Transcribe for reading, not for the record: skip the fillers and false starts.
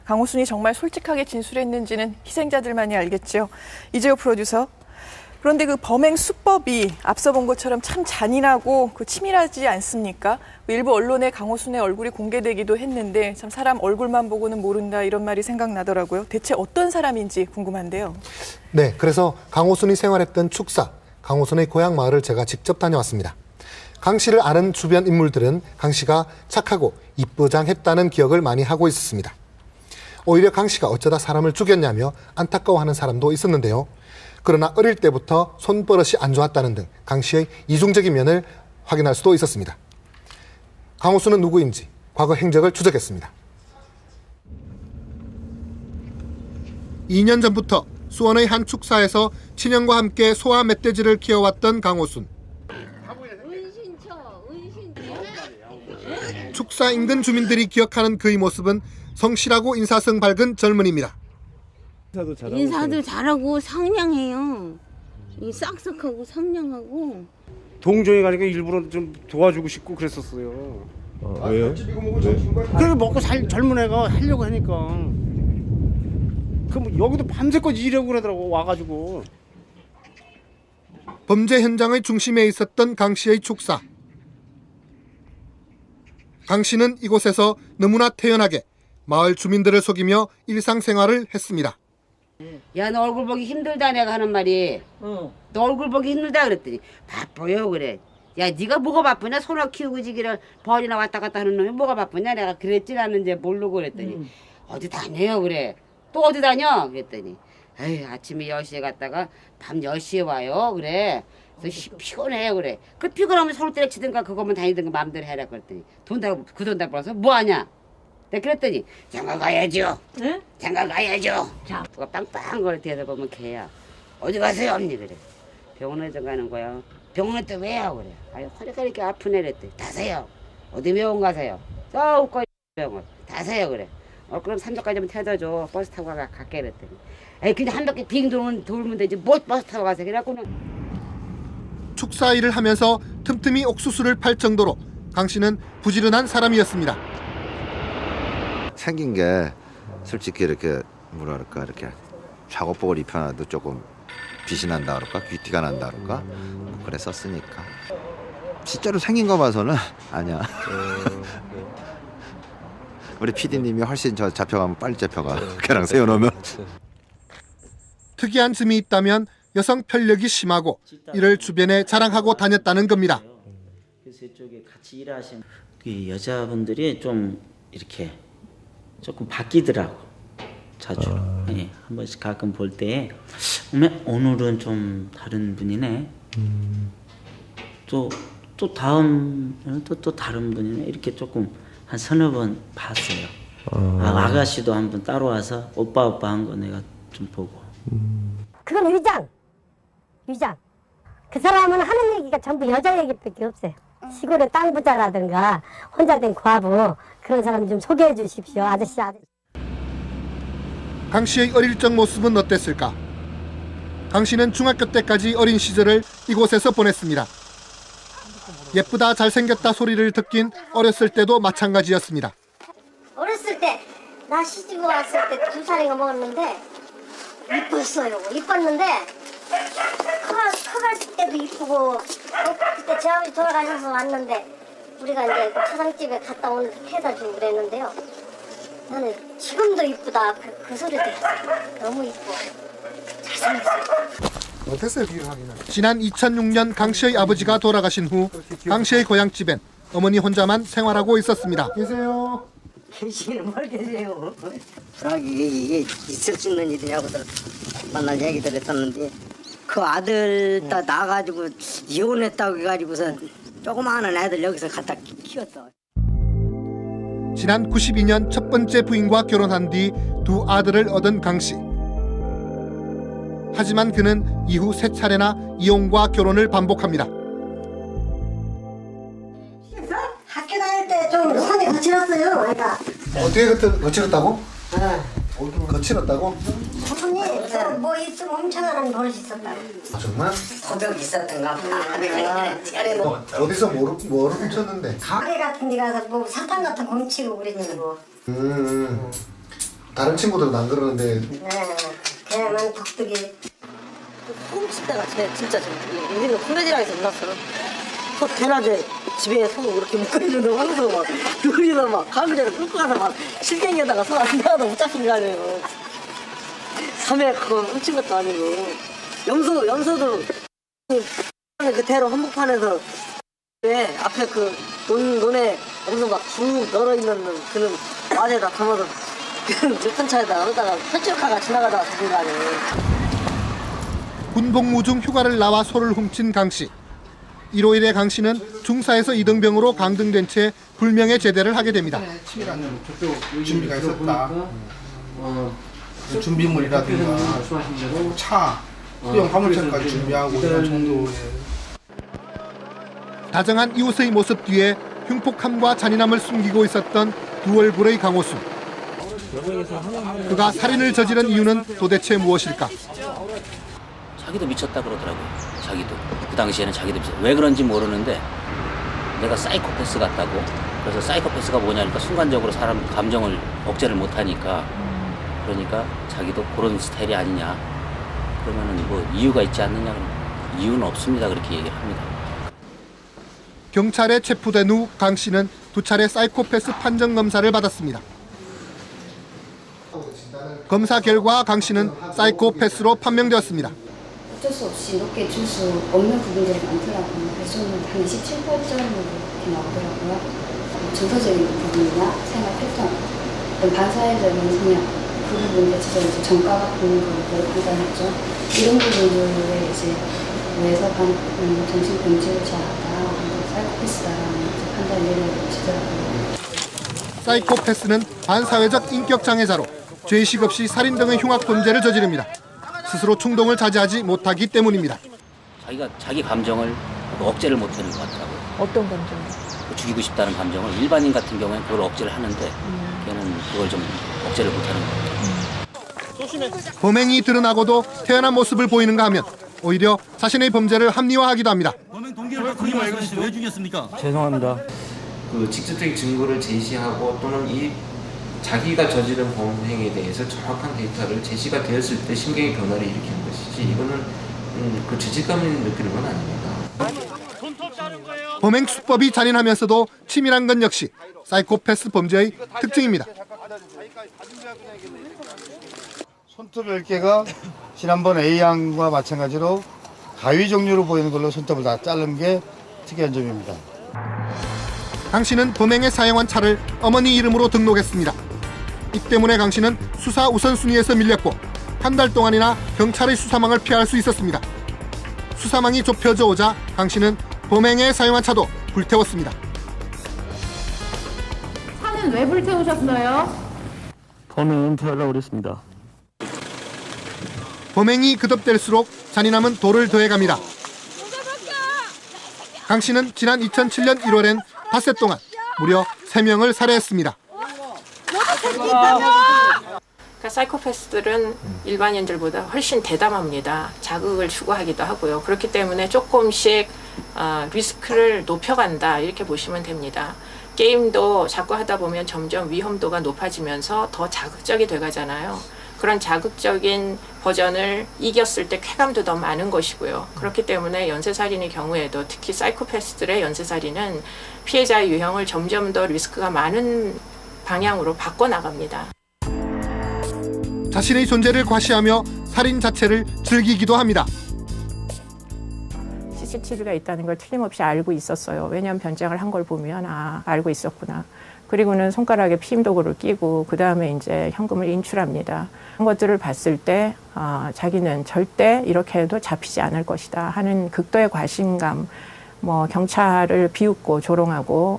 강호순이 정말 솔직하게 진술했는지는 희생자들만이 알겠죠. 이재호 프로듀서. 그런데 그 범행 수법이 앞서 본 것처럼 참 잔인하고 치밀하지 않습니까? 일부 언론에 강호순의 얼굴이 공개되기도 했는데 참 사람 얼굴만 보고는 모른다 이런 말이 생각나더라고요. 대체 어떤 사람인지 궁금한데요. 네, 그래서 강호순이 생활했던 축사, 강호순의 고향 마을을 제가 직접 다녀왔습니다. 강 씨를 아는 주변 인물들은 강 씨가 착하고 이쁘장했다는 기억을 많이 하고 있었습니다. 오히려 강 씨가 어쩌다 사람을 죽였냐며 안타까워하는 사람도 있었는데요. 그러나 어릴 때부터 손버릇이 안 좋았다는 등 강 씨의 이중적인 면을 확인할 수도 있었습니다. 강호순은 누구인지 과거 행적을 추적했습니다. 2년 전부터 수원의 한 축사에서 친형과 함께 소와 멧돼지를 키워왔던 강호순. 축사 인근 주민들이 기억하는 그의 모습은 성실하고 인사성 밝은 젊은이입니다. 인사도 잘하고 상냥해요. 싹싹하고 상냥하고. 동종이 가니까 일부러 좀 도와주고 싶고 그랬었어요. 왜요? 그래서 먹고 젊은 애가 하려고 하니까. 그럼 여기도 밤새껏 일하고 그러더라고 와가지고. 범죄 현장의 중심에 있었던 강 씨의 축사. 강 씨는 이곳에서 너무나 태연하게 마을 주민들을 속이며 일상생활을 했습니다. 야, 너 얼굴 보기 힘들다 내가 하는 말이. 너 얼굴 보기 힘들다 그랬더니 바빠요 그래. 야, 네가 뭐가 바쁘냐? 소나 키우고 지기를 벌이나 왔다 갔다 하는 놈이 뭐가 바쁘냐? 내가 그랬지 나는 이제 모르고 그랬더니 어디 다녀요 그래. 또 어디 다녀? 그랬더니 에이, 아침에 10시에 갔다가 밤 10시에 와요 그래. 그래서 피곤해요 그래. 그 피곤하면 서로 때려치든가 그거만 다니든가 마음대로 해라 그랬더니 그 돈 다 벌어서 뭐하냐? 내가 그랬더니 장가 가야죠. 네? 장가 가야죠. 자, 누가 빵빵 걸 대서보면 걔야. 어디 가세요 언니 그래. 병원에 좀 가는 거야. 병원에 또 왜요 그래. 아유 허리가 이렇게 아프네 그랬더니 다세요. 어디 병원 가세요. 저 웃고 병원 다세요 그래. 그럼 삼척까지 좀 태워다 줘. 버스 타고 갈게 그랬더니 에이 그냥 한 바퀴 빙 돌면 되지 뭐 버스 타고 가세요. 그래갖고는 축사 일을 하면서 틈틈이 옥수수를 팔 정도로 강 씨는 부지런한 사람이었습니다. 생긴 게 솔직히 이렇게 뭐랄까 이렇게 작업복을 입혀놔도 조금 빛이 난다 그럴까 귀티가 난다 그럴까 뭐 그랬었으니까 실제로 생긴 거 봐서는 아니야. 우리 PD님이 훨씬 저 잡혀가면 빨리 잡혀가. 걔랑 세워놓으면. 특이한 점이 있다면 여성 편력이 심하고 이를 주변에 자랑하고 다녔다는 겁니다. 그래서 이쪽에 같이 일하신 그 여자분들이 좀 이렇게 조금 바뀌더라고 자주. 예, 한 번씩 가끔 볼 때 오늘은 좀 다른 분이네. 또 다음 또 다른 분이네. 이렇게 조금 한 서너 번 봤어요. 아가씨도 한 번 따라와서 오빠 한 거 내가 좀 보고. 그건 위장. 그 사람은 하는 얘기가 전부 여자 얘기밖에 없어요. 시골의 땅 부자라든가 혼자 된 과부 그런 사람 좀 소개해 주십시오. 아저씨. 강 씨의 어릴 적 모습은 어땠을까? 강 씨는 중학교 때까지 어린 시절을 이곳에서 보냈습니다. 예쁘다 잘생겼다 소리를 듣긴 어렸을 때도 마찬가지였습니다. 어렸을 때 나 시집 왔을 때 2살인가 먹었는데 이뻤어요. 이뻤는데 커갈 때도 이쁘고 그때 제 아버지 돌아가셔서 왔는데 우리가 이제 초상집에 갔다 오는데 태워다 주고 그랬는데요. 나는 지금도 이쁘다 그 소리 들었어요. 너무 이뻐. 잘생겼어요. 어땠어요 비교하기는? 지난 2006년 강 씨의 아버지가 돌아가신 후 강 씨의 고향집엔 어머니 혼자만 생활하고 있었습니다. 계세요. 계시는 뭘 계세요? 이게 있을 수 있는 일이냐고들 만난 얘기들 했었는데 그 아들 다 나가지고 이혼했다고 해가지고서 조그마한 애들 여기서 갖다 키웠어. 지난 92년 첫 번째 부인과 결혼한 뒤 두 아들을 얻은 강 씨. 하지만 그는 이후 세 차례나 이혼과 결혼을 반복합니다. 학교 다닐 때 좀 손이 거칠었어요. 그러니까. 어떻게 거칠었다고? 거칠었다고? 손이 뭐 있으면 훔쳐가는 버릇이 있었다고. 아, 정말? 고벽이 있었던가 보다. 어디서 뭐를 훔쳤는데? 가게 같은 데 가서 뭐 사탕 같은 거 훔치고 그랬지 뭐. 다른 친구들은 안 그러는데 걔는 덕득이 훔칠 때가 진짜 좀 우리는 코레지랑에서 놀았어. 소 대낮에 집에 소 그렇게 묶어있는데 황소 막 둘이서 막 가미대로 끌고 가서 막 실갱이에다가 소 안 나가도 못 잡힌 거 아니에요. 섬에 그거 훔친 것도 아니고 염소도 그 대로 한복판에서 왜 앞에 그 논에 염소 막 쭉 널어 있는 그는 와에다 담아서 몇번 차에다 넣다가 펼쳐가가 지나가다가 죽은 거 아니에요. 군복무 중 휴가를 나와 소를 훔친 강 씨. 15일에 강 씨는 중사에서 이등병으로 강등된 채 불명예 제대를 하게 됩니다. 치밀한 준비가 있었다. 준비물이라든가 차, 수영 화물차까지 준비하고 이런 정도의 다정한 이웃의 모습 뒤에 흉폭함과 잔인함을 숨기고 있었던 두 얼굴의 강호순. 그가 살인을 저지른 이유는 도대체 무엇일까? 자기도 미쳤다 그러더라고요. 자기도. 그 당시에는 자기도 미쳤다. 왜 그런지 모르는데 내가 사이코패스 같다고. 그래서 사이코패스가 뭐냐니까 순간적으로 사람 감정을 억제를 못하니까 그러니까 자기도 그런 스타일이 아니냐. 그러면은 뭐 이유가 있지 않느냐. 그러면 이유는 없습니다. 그렇게 얘기를 합니다. 경찰에 체포된 후 강 씨는 두 차례 사이코패스 판정 검사를 받았습니다. 검사 결과 강 씨는 사이코패스로 판명되었습니다. 어쩔 수 없이 이렇게 줄 수 없는 부분들이 많더라고요. 그래서 한 28점으로 이렇게 나오더라고요. 정서적인 부분이나 생활 패턴, 어떤 반사회적인 성향, 그 부분 대체적으로 이제 전과가 보는 걸 판단했죠. 이런 부분들에 이제 외서반 정신병질자다, 사이코패스다라는 판단 내려고 하시더라고요. 사이코패스는 반사회적 인격 장애자로 죄의식 없이 살인 등의 흉악 범죄를 저지릅니다. 스스로 충동을 자제하지 못하기 때문입니다. 자기가 자기 감정을 억제를 못하는 것 같더라고요. 어떤 감정? 죽이고 싶다는 감정을 일반인 같은 경우에는 그걸 억제를 하는데 걔는 그걸 좀 억제를 못하는 것 같아요. 범행이 드러나고도 태연한 모습을 보이는가 하면 오히려 자신의 범죄를 합리화하기도 합니다. 범행 동기를 크게 말씀하시죠. 왜 죽였습니까? 죄송합니다. 그 직접적인 증거를 제시하고 또는 이 자기가 저지른 범행에 대해서 정확한 데이터를 제시가 되었을 때 심경의 변화를 일으키는 것이지 이거는 그 죄책감을 느끼는 건 아닙니다. 범행 수법이 잔인하면서도 치밀한 건 역시 사이코패스 범죄의 특징입니다. 손톱 10개가 지난번 A양과 마찬가지로 가위 종류로 보이는 걸로 손톱을 다 자른 게 특이한 점입니다. 강 씨는 범행에 사용한 차를 어머니 이름으로 등록했습니다. 이 때문에 강 씨는 수사 우선순위에서 밀렸고 한 달 동안이나 경찰의 수사망을 피할 수 있었습니다. 수사망이 좁혀져 오자 강 씨는 범행에 사용한 차도 불태웠습니다. 차는 왜 불태우셨어요? 저는 은퇴하려고 그랬습니다. 범행이 거듭될수록 잔인함은 도를 더해갑니다. 강 씨는 지난 2007년 1월엔 닷새 동안 무려 3명을 살해했습니다. 그러니까 사이코패스들은 일반인들보다 훨씬 대담합니다. 자극을 추구하기도 하고요. 그렇기 때문에 조금씩 리스크를 높여간다 이렇게 보시면 됩니다. 게임도 자꾸 하다 보면 점점 위험도가 높아지면서 더 자극적이 돼가잖아요. 그런 자극적인 버전을 이겼을 때 쾌감도 더 많은 것이고요. 그렇기 때문에 연쇄살인의 경우에도 특히 사이코패스들의 연쇄살인은 피해자의 유형을 점점 더 리스크가 많은 방향으로 바꿔나갑니다. 자신의 존재를 과시하며 살인 자체를 즐기기도 합니다. CCTV가 있다는 걸 틀림없이 알고 있었어요. 왜냐하면 변장을 한 걸 보면 알고 있었구나. 그리고는 손가락에 피임도구를 끼고 그 다음에 이제 현금을 인출합니다. 그런 것들을 봤을 때 자기는 절대 이렇게 해도 잡히지 않을 것이다 하는 극도의 과신감, 경찰을 비웃고 조롱하고